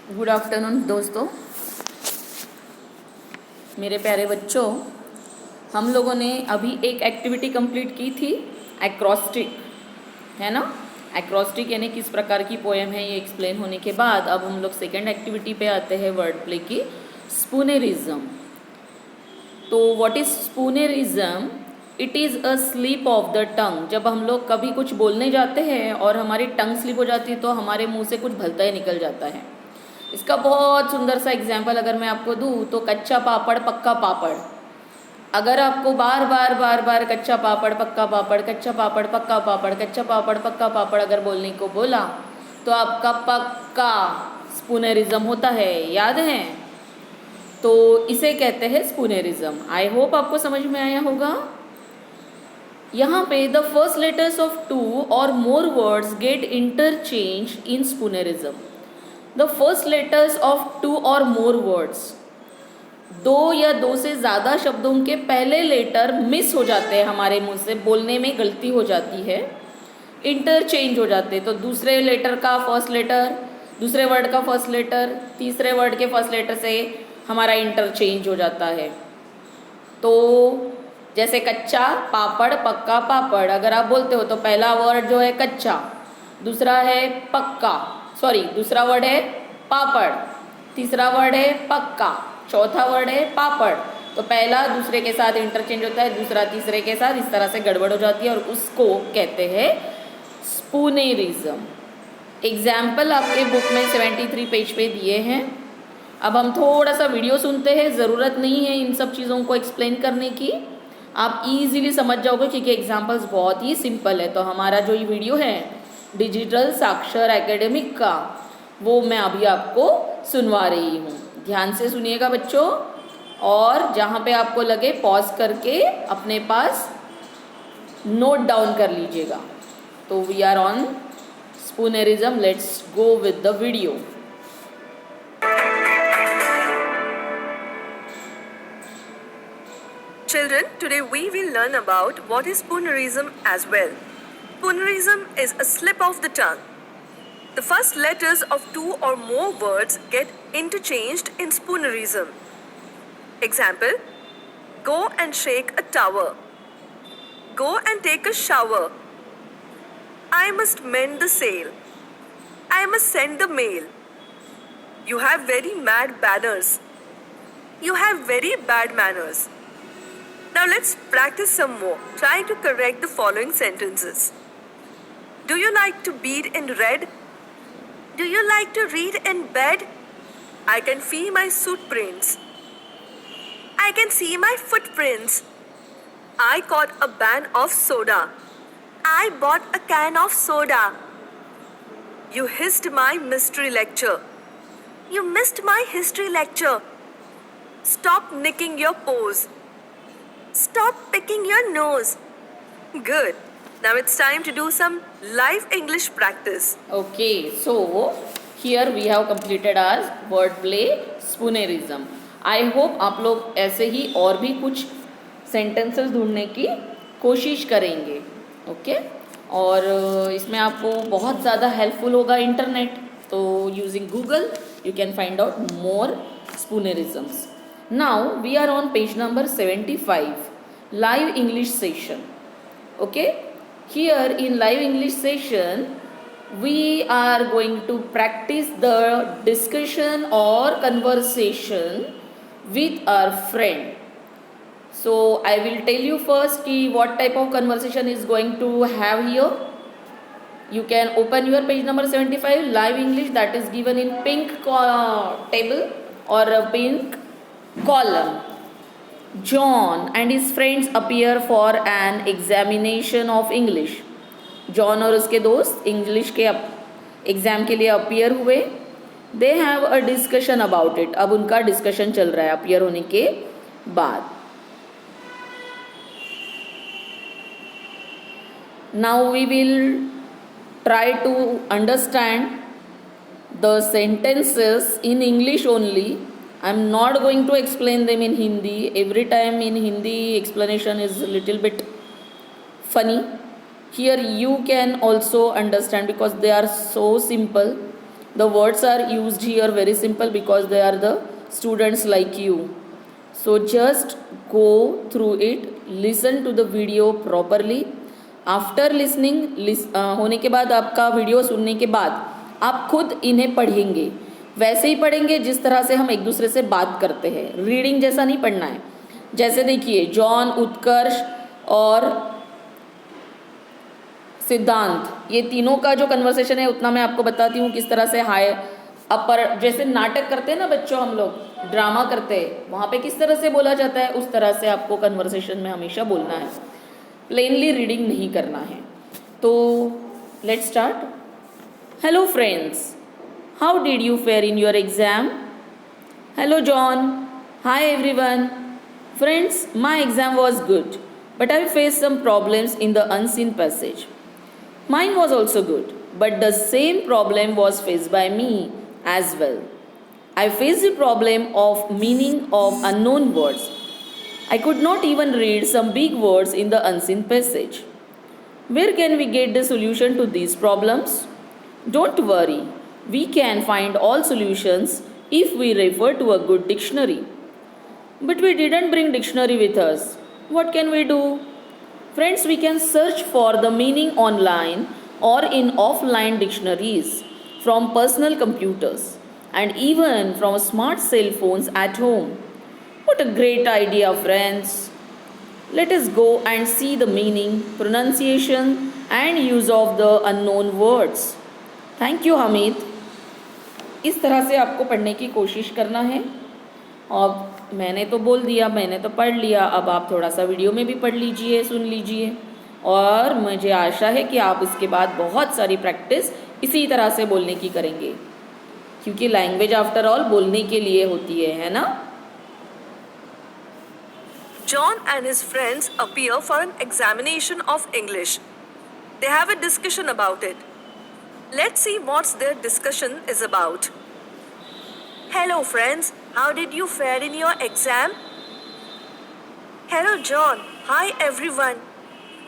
Good afternoon दोस्तों, मेरे प्यारे बच्चों। हम लोगों ने अभी एक एक्टिविटी कंप्लीट की थी, एक्रोस्टिक, है ना। एक्रोस्टिक यानी किस प्रकार की पोएम है ये एक्सप्लेन होने के बाद अब हम लोग सेकेंड एक्टिविटी पे आते हैं, वर्ड प्ले की, स्पूनरिज्म। तो what is spoonerism? It is a slip of the tongue. जब हम लोग कभी कुछ बोलने जाते हैं और हमारी टंग स्लिप हो जाती है तो हमारे मुंह से कुछ भलता ही निकल जाता है। इसका बहुत सुंदर सा एग्जाम्पल अगर मैं आपको दूँ तो कच्चा पापड़ पक्का पापड़। अगर आपको बार बार बार बार कच्चा पापड़ पक्का पापड़, कच्चा पापड़ पक्का पापड़, कच्चा पापड़ पक्का पापड़ अगर बोलने को बोला तो आपका पक्का स्पूनरिज्म होता है, याद है? तो इसे कहते हैं स्पूनरिज्म। आई होप आपको समझ में आया होगा। यहाँ पे the first letters of two और more words get interchange in spoonerism. The first letters of two और मोर वर्ड्स, दो या दो से ज़्यादा शब्दों के पहले लेटर मिस हो जाते हैं, हमारे मुंह से बोलने में गलती हो जाती है, इंटरचेंज हो जाते हैं। तो दूसरे लेटर का फर्स्ट लेटर, दूसरे वर्ड का फर्स्ट लेटर, तीसरे वर्ड के फर्स्ट लेटर से हमारा इंटरचेंज हो जाता है। तो जैसे कच्चा पापड़ पक्का पापड़ अगर आप बोलते हो तो पहला वर्ड जो है कच्चा, दूसरा है पक्का, दूसरा वर्ड है पापड़, तीसरा वर्ड है पक्का, चौथा वर्ड है पापड़। तो पहला दूसरे के साथ इंटरचेंज होता है, दूसरा तीसरे के साथ, इस तरह से गड़बड़ हो जाती है और उसको कहते हैं स्पूनरिज्म। एग्जाम्पल आपके बुक में 73 पेज पे दिए हैं। अब हम थोड़ा सा वीडियो सुनते हैं, ज़रूरत नहीं है इन सब चीज़ों को एक्सप्लेन करने की, आप इजीली समझ जाओगे क्योंकि एग्जाम्पल्स बहुत ही सिंपल है। तो हमारा जो ये वीडियो है डिजिटल साक्षर एकेडमिक का, वो मैं अभी आपको सुनवा रही हूँ। ध्यान से सुनिएगा बच्चों, और जहाँ पे आपको लगे पॉज करके अपने पास नोट डाउन कर लीजिएगा। तो we are on spoonerism, let's go with the video. Children, today we will learn about what is spoonerism as well. Spoonerism is a slip of the tongue. The first letters of two or more words get interchanged in spoonerism. Example: go and shake a tower. Go and take a shower. I must mend the sail. I must send the mail. You have very mad manners. You have very bad manners. Now let's practice some more. Try to correct the following sentences. Do you like to bead in red? Do you like to read in bed? I can feel my suit prints. I can see my footprints. I caught a ban of soda. I bought a can of soda. You hissed my mystery lecture. You missed my history lecture. Stop nicking your pose. Stop picking your nose. Good. Now it's time to do some live English practice. Okay, so here we have completed our word play spoonerism. I hope आप लोग ऐसे ही और भी कुछ sentences ढूंढने की कोशिश करेंगे। ओके, और इसमें आपको बहुत ज़्यादा हेल्पफुल होगा इंटरनेट। तो using Google you can find out more spoonerisms. Now we are on page number 75, live English session. Okay, here in live English session we are going to practice the discussion or conversation with our friend. So I will tell you first ki what type of conversation is going to have here. You can open your page number 75, live English, that is given in pink table or a pink column. John and his friends appear for an examination of English. John और उसके दोस्त English के exam के लिए appear हुए. They have a discussion about it. अब उनका discussion चल रहा है अपीयर होने के बाद. Now we will try to understand the sentences in English only. I'm not going to explain them in Hindi. Every time in Hindi explanation is a little bit funny. Here you can also understand because they are so simple. The words are used here very simple because they are the students like you. So just go through it, listen to the video properly. After listening होने के बाद, आपका video सुनने के बाद आप खुद इन्हें पढ़ेंगे, वैसे ही पढ़ेंगे जिस तरह से हम एक दूसरे से बात करते हैं। रीडिंग जैसा नहीं पढ़ना है। जैसे देखिए, जॉन, उत्कर्ष और सिद्धांत, ये तीनों का जो कन्वर्सेशन है उतना मैं आपको बताती हूँ किस तरह से हाय अपर, जैसे नाटक करते हैं ना बच्चों, हम लोग ड्रामा करते हैं, वहाँ पे किस तरह से बोला जाता है उस तरह से आपको कन्वर्सेशन में हमेशा बोलना है, प्लेनली रीडिंग नहीं करना है। तो let's start. Hello friends, how did you fair in your exam? Hello John, hi everyone. Friends, my exam was good, but I faced some problems in the unseen passage. Mine was also good, but the same problem was faced by me as well. I faced the problem of meaning of unknown words. I could not even read some big words in the unseen passage. Where can we get the solution to these problems? Don't worry, we can find all solutions if we refer to a good dictionary. But we didn't bring dictionary with us. What can we do? Friends, we can search for the meaning online or in offline dictionaries, from personal computers, and even from smart cell phones at home. What a great idea, friends! Let us go and see the meaning, pronunciation, and use of the unknown words. Thank you, Hamid. इस तरह से आपको पढ़ने की कोशिश करना है। और मैंने तो बोल दिया, मैंने तो पढ़ लिया, अब आप थोड़ा सा वीडियो में भी पढ़ लीजिए, सुन लीजिए, और मुझे आशा है कि आप इसके बाद बहुत सारी प्रैक्टिस इसी तरह से बोलने की करेंगे, क्योंकि लैंग्वेज आफ्टर ऑल बोलने के लिए होती है ना? John and his friends appear for an examination of English. They have a discussion about it. Let's see what their discussion is about. Hello friends, how did you fare in your exam? Hello John, hi everyone.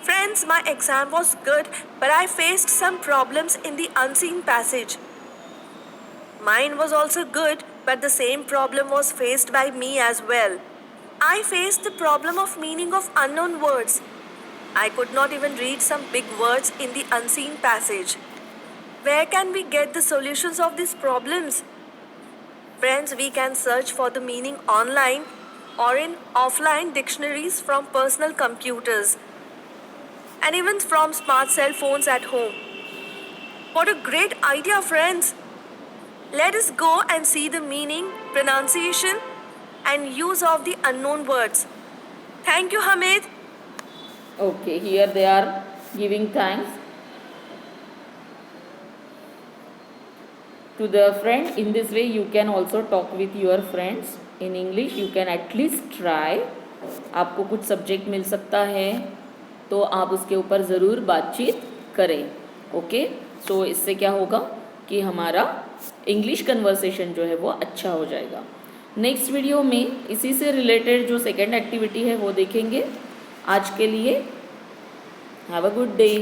Friends, my exam was good, but I faced some problems in the unseen passage. Mine was also good, but the same problem was faced by me as well. I faced the problem of meaning of unknown words. I could not even read some big words in the unseen passage. Where can we get the solutions of these problems? Friends, we can search for the meaning online or in offline dictionaries from personal computers and even from smart cell phones at home. What a great idea, friends! Let us go and see the meaning, pronunciation, and use of the unknown words. Thank you, Hamid. Okay, here they are giving thanks to the friend. In this way you can also talk with your friends in English. You can at least try. आपको कुछ subject मिल सकता है तो आप उसके ऊपर ज़रूर बातचीत करें। ओके, सो इससे क्या होगा कि हमारा इंग्लिश कन्वर्सेशन जो है वो अच्छा हो जाएगा। नेक्स्ट वीडियो में इसी से रिलेटेड जो सेकेंड एक्टिविटी है वो देखेंगे। आज के लिए हैव अ गुड डे।